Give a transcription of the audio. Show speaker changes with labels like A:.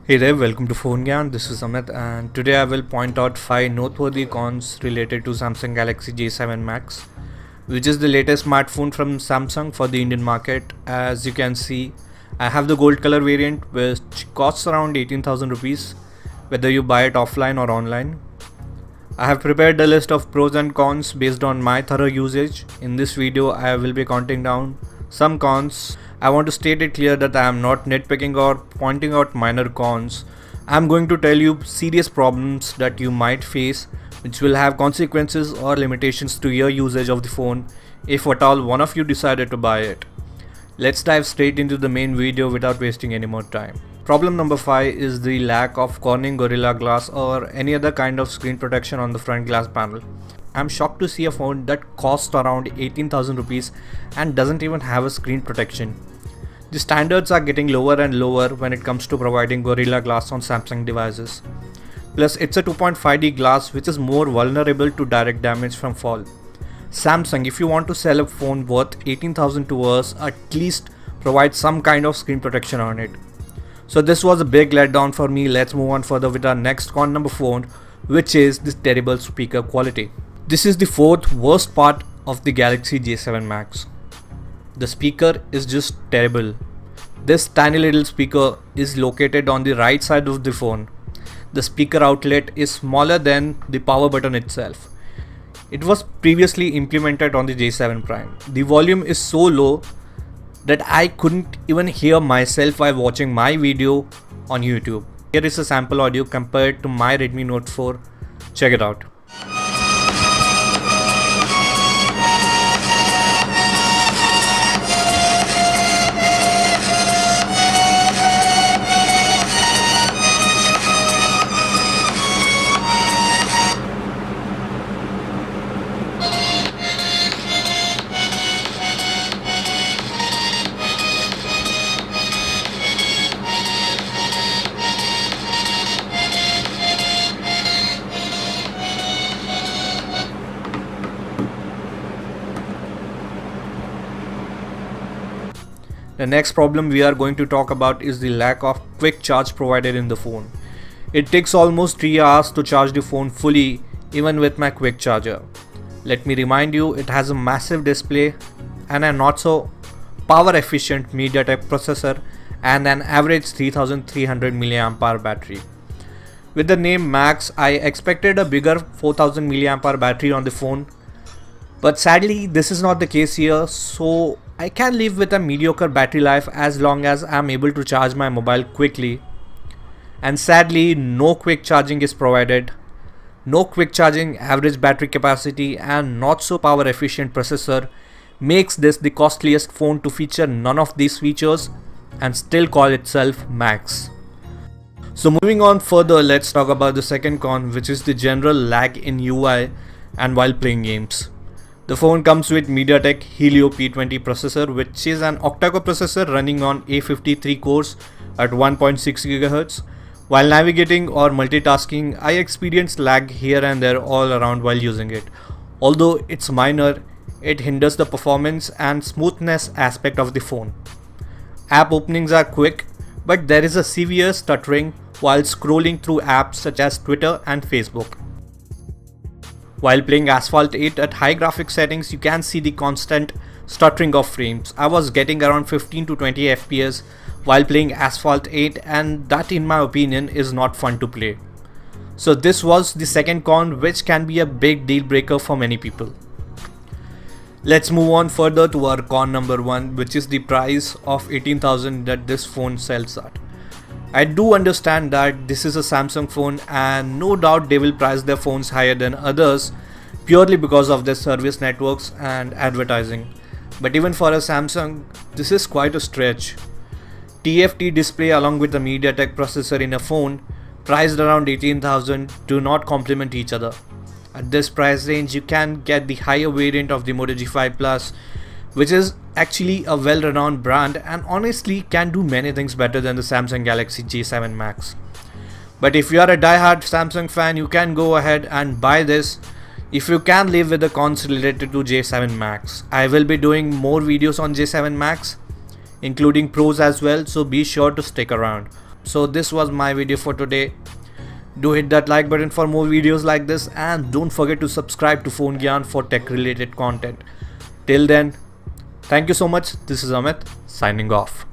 A: Hey there, welcome to Phone Gyan. This is Amit, and today I will point out 5 noteworthy cons related to Samsung Galaxy J7 Max, which is the latest smartphone from Samsung for the Indian market. As you can see, I have the gold color variant, which costs around 18,000 rupees, whether you buy it offline or online. I have prepared a list of pros and cons based on my thorough usage. In this video, I will be counting down some cons. I want to state it clear that I am not nitpicking or pointing out minor cons. I am going to tell you serious problems that you might face, which will have consequences or limitations to your usage of the phone if at all one of you decided to buy it. Let's dive straight into the main video without wasting any more time. Problem number 5 is the lack of Corning Gorilla Glass or any other kind of screen protection on the front glass panel. I'm shocked to see a phone that costs around 18,000 rupees and doesn't even have a screen protection. The standards are getting lower and lower when it comes to providing Gorilla Glass on Samsung devices. Plus, it's a 2.5D glass which is more vulnerable to direct damage from fall. Samsung, if you want to sell a phone worth 18,000 to us, at least provide some kind of screen protection on it. So this was a big letdown for me. Let's move on further with our next con number 4, which is this terrible speaker quality. This is the fourth worst part of the Galaxy J7 Max. The speaker is just terrible. This tiny little speaker is located on the right side of the phone. The speaker outlet is smaller than the power button itself. It was previously implemented on the J7 Prime. The volume is so low that I couldn't even hear myself while watching my video on YouTube. Here is a sample audio compared to my Redmi Note 4. Check it out. The next problem we are going to talk about is the lack of quick charge provided in the phone. It takes almost 3 hours to charge the phone fully even with my quick charger. Let me remind you, it has a massive display and a not so power efficient MediaTek processor and an average 3300 mAh battery. With the name Max, I expected a bigger 4000 mAh battery on the phone, but sadly this is not the case here, so I can live with a mediocre battery life as long as I am able to charge my mobile quickly. And sadly, no quick charging is provided. No quick charging, average battery capacity and not so power efficient processor makes this the costliest phone to feature none of these features and still call itself Max. So moving on further, let's talk about the second con, which is the general lag in UI and while playing games. The phone comes with MediaTek Helio P20 processor, which is an octa-core processor running on A53 cores at 1.6 GHz. While navigating or multitasking, I experienced lag here and there all around while using it. Although it's minor, it hinders the performance and smoothness aspect of the phone. App openings are quick, but there is a severe stuttering while scrolling through apps such as Twitter and Facebook. While playing Asphalt 8 at high graphics settings, you can see the constant stuttering of frames. I was getting around 15 to 20 FPS while playing Asphalt 8, and that in my opinion is not fun to play. So this was the second con, which can be a big deal breaker for many people. Let's move on further to our con number 1, which is the price of 18,000 that this phone sells at. I do understand that this is a Samsung phone and no doubt they will price their phones higher than others purely because of their service networks and advertising. But even for a Samsung, this is quite a stretch. TFT display along with the MediaTek processor in a phone priced around 18,000 do not complement each other. At this price range, you can get the higher variant of the Moto G5 Plus, which is actually a well-renowned brand and honestly can do many things better than the Samsung Galaxy J7 Max. But if you are a die-hard Samsung fan, you can go ahead and buy this if you can live with the cons related to J7 Max. I will be doing more videos on J7 Max, including pros as well, so be sure to stick around. So this was my video for today. Do hit that like button for more videos like this, and don't forget to subscribe to Phone Gyan for tech related content. Till then, thank you so much. This is Amit signing off.